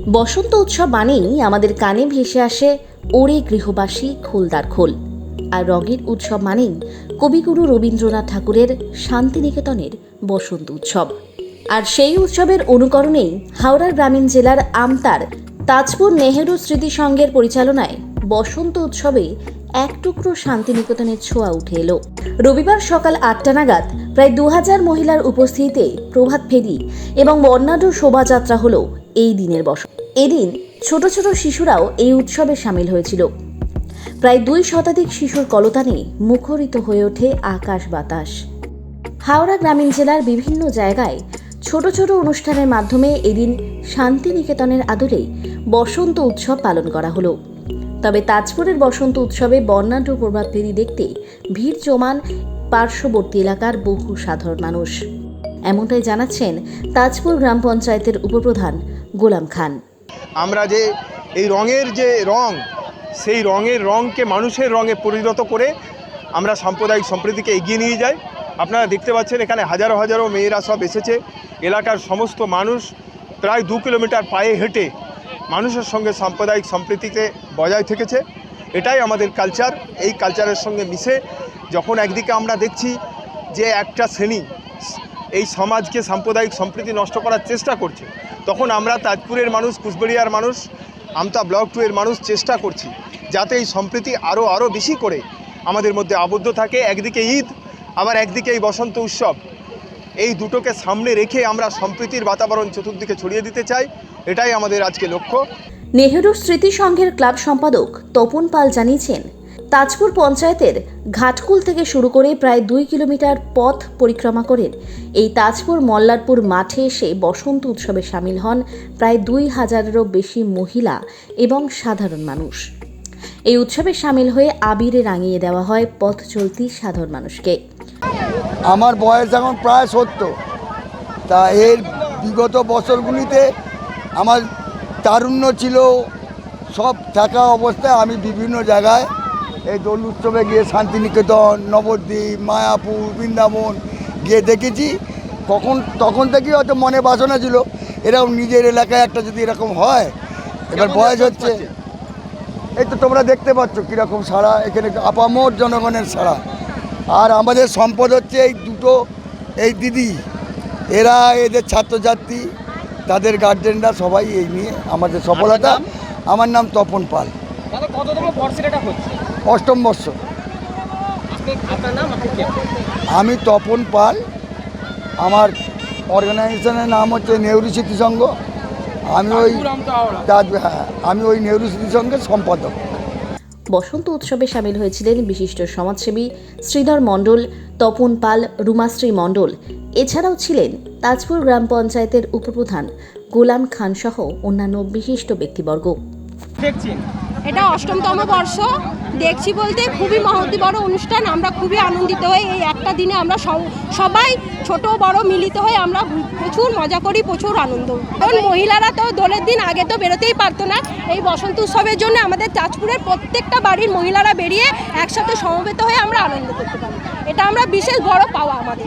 বসন্ত উৎসব মানেই আমাদের কানে ভেসে আসে ওরে গৃহবাসী খোলদার খোল। আর রঙের উৎসব মানেই কবিগুরু রবীন্দ্রনাথ ঠাকুরের শান্তিনিকেতনের বসন্ত উৎসব। আর সেই উৎসবের অনুকরণেই হাওড়ার গ্রামীণ জেলার আমতার তাজপুর নেহেরু স্মৃতি সংঘের পরিচালনায় বসন্ত উৎসবে এক টুকরো শান্তিনিকেতনের ছোঁয়া উঠে এলো। রবিবার সকাল 8টা নাগাদ প্রায় 2000 মহিলার উপস্থিতিতে প্রভাত ফেরি এবং বর্ণাঢ্য শোভাযাত্রা হলো এই দিনের বসন্ত। এদিন ছোট ছোট শিশুরাও এই উৎসবে সামিল হয়েছিল। প্রায় 2 শতাধিক শিশুর কলতানে মুখরিত হয়ে ওঠে আকাশ বাতাস। হাওড়া গ্রামীণ জেলার বিভিন্ন জায়গায় ছোট ছোট অনুষ্ঠানের মাধ্যমে এদিন শান্তিনিকেতনের আদলে বসন্ত উৎসব পালন করা হলো। তবে তাজপুরের বসন্ত উৎসবে বর্ণাঢ্য প্রভাত ফেরি দেখতে ভিড় জমান পার্শ্ববর্তী এলাকার বহু সাধারণ মানুষ। এমনটাই জানাচ্ছেন তাজপুর গ্রাম পঞ্চায়েতের উপপ্রধান গোলাম খান। আমরা যে এই রঙের যে রং, সেই রঙকে মানুষের রঙে পরিণত করে আমরা সাম্প্রদায়িক সম্প্রীতিকে এগিয়ে নিয়ে যাই। আপনারা দেখতে পাচ্ছেন এখানে হাজারো হাজারো মেয়েরা সব এসেছে। এলাকার সমস্ত মানুষ প্রায় 2 কিলোমিটার পায়ে হেঁটে মানুষের সঙ্গে সাম্প্রদায়িক সম্প্রীতিতে বজায় থেকেছে। এটাই আমাদের কালচার। এই কালচারের সঙ্গে মিশে যখন একদিকে আমরা দেখছি যে একটা শ্রেণী এই সমাজকে সাম্প্রদায়িক সম্প্রীতি নষ্ট করার চেষ্টা করছে, তখন আমরা তাজপুরের মানুষ, কুচবিহার মানুষ, আমতা ব্লক 2 এর মানুষ চেষ্টা করছি যাতে এই সম্প্রীতি আরও বেশি করে আমাদের মধ্যে আবদ্ধ থাকে। একদিকে ঈদ, আবার একদিকে এই বসন্ত উৎসব, এই দুটোকে সামনে রেখে আমরা সম্প্রীতির বাতাবরণ চতুর্দিকে ছড়িয়ে দিতে চাই। এটাই আমাদের আজকে লক্ষ্য। নেহেরু স্মৃতি সংঘের ক্লাব সম্পাদক তপন পাল জানিয়েছেন, তাজপুর পঞ্চায়েতের ঘাটকুল থেকে শুরু করে প্রায় 2 কিলোমিটার পথ পরিক্রমা করে এই তাজপুর মল্লারপুর মাঠে এসে বসন্ত উৎসবে সামিল হন প্রায় 2000-এরও বেশি মহিলা এবং সাধারণ মানুষ। এই উৎসবে সামিল হয়ে আবিরে রাঙিয়ে দেওয়া হয় পথ চলতি সাধারণ মানুষকে। আমার বয়স এখন প্রায় 70। তা এর বিগত বছরগুলিতে আমার তারুণ্য ছিল, সব থাকা অবস্থায় আমি বিভিন্ন জায়গায় এই দোল উৎসবে গিয়ে শান্তিনিকেতন, নবদ্বীপ, মায়াপুর, বৃন্দাবন গিয়ে দেখেছি। তখন থেকেই হয়তো মনে বাসনা ছিল এরকম নিজের এলাকায় একটা যদি এরকম হয়। এবার বয়স হচ্ছে, এই তো তোমরা দেখতে পাচ্ছ কীরকম সারা, এখানে আপামর জনগণের সারা। আর আমাদের সম্পদ হচ্ছে এই দুটো, এই দিদি, এরা এদের ছাত্রছাত্রী, তাদের গার্জেনরা সবাই এই নিয়ে আমাদের সফলতা। আমার নাম তপন পাল। অষ্টম বর্ষ। আমি তপন পাল। আমার অর্গানাইজেশনের নাম হচ্ছে নেহেরু স্মৃতি সংঘ। আমি ওই নেহেরু স্মৃতি সংঘের সম্পাদক। বসন্ত উৎসবে সামিল হয়েছিলেন বিশিষ্ট সমাজসেবী শ্রীধর মণ্ডল, তপন পাল, রুমাশ্রী মণ্ডল। এছাড়াও ছিলেন তাজপুর গ্রাম পঞ্চায়েতের উপপ্রধান গোলাম খান সহ অন্যান্য বিশিষ্ট ব্যক্তিবর্গ। এটা 8তম বর্ষ দেখছি বলতে খুবই মহতি বড় অনুষ্ঠান। আমরা খুবই আনন্দিত হই। এই একটা দিনে আমরা সবাই ছোট বড় মিলিত হয়ে আমরা প্রচুর মজা করি, প্রচুর আনন্দ। কারণ মহিলারা তো দোলের দিন আগে তো বেরোতেই পারতো না। এই বসন্ত উৎসবের জন্য আমাদের তাজপুরের প্রত্যেকটা বাড়ির মহিলারা বেরিয়ে একসাথে সমবেত হয়ে আমরা আনন্দ করতে পারি। এটা আমরা বিশেষ বড় পাওয়া আমাদের।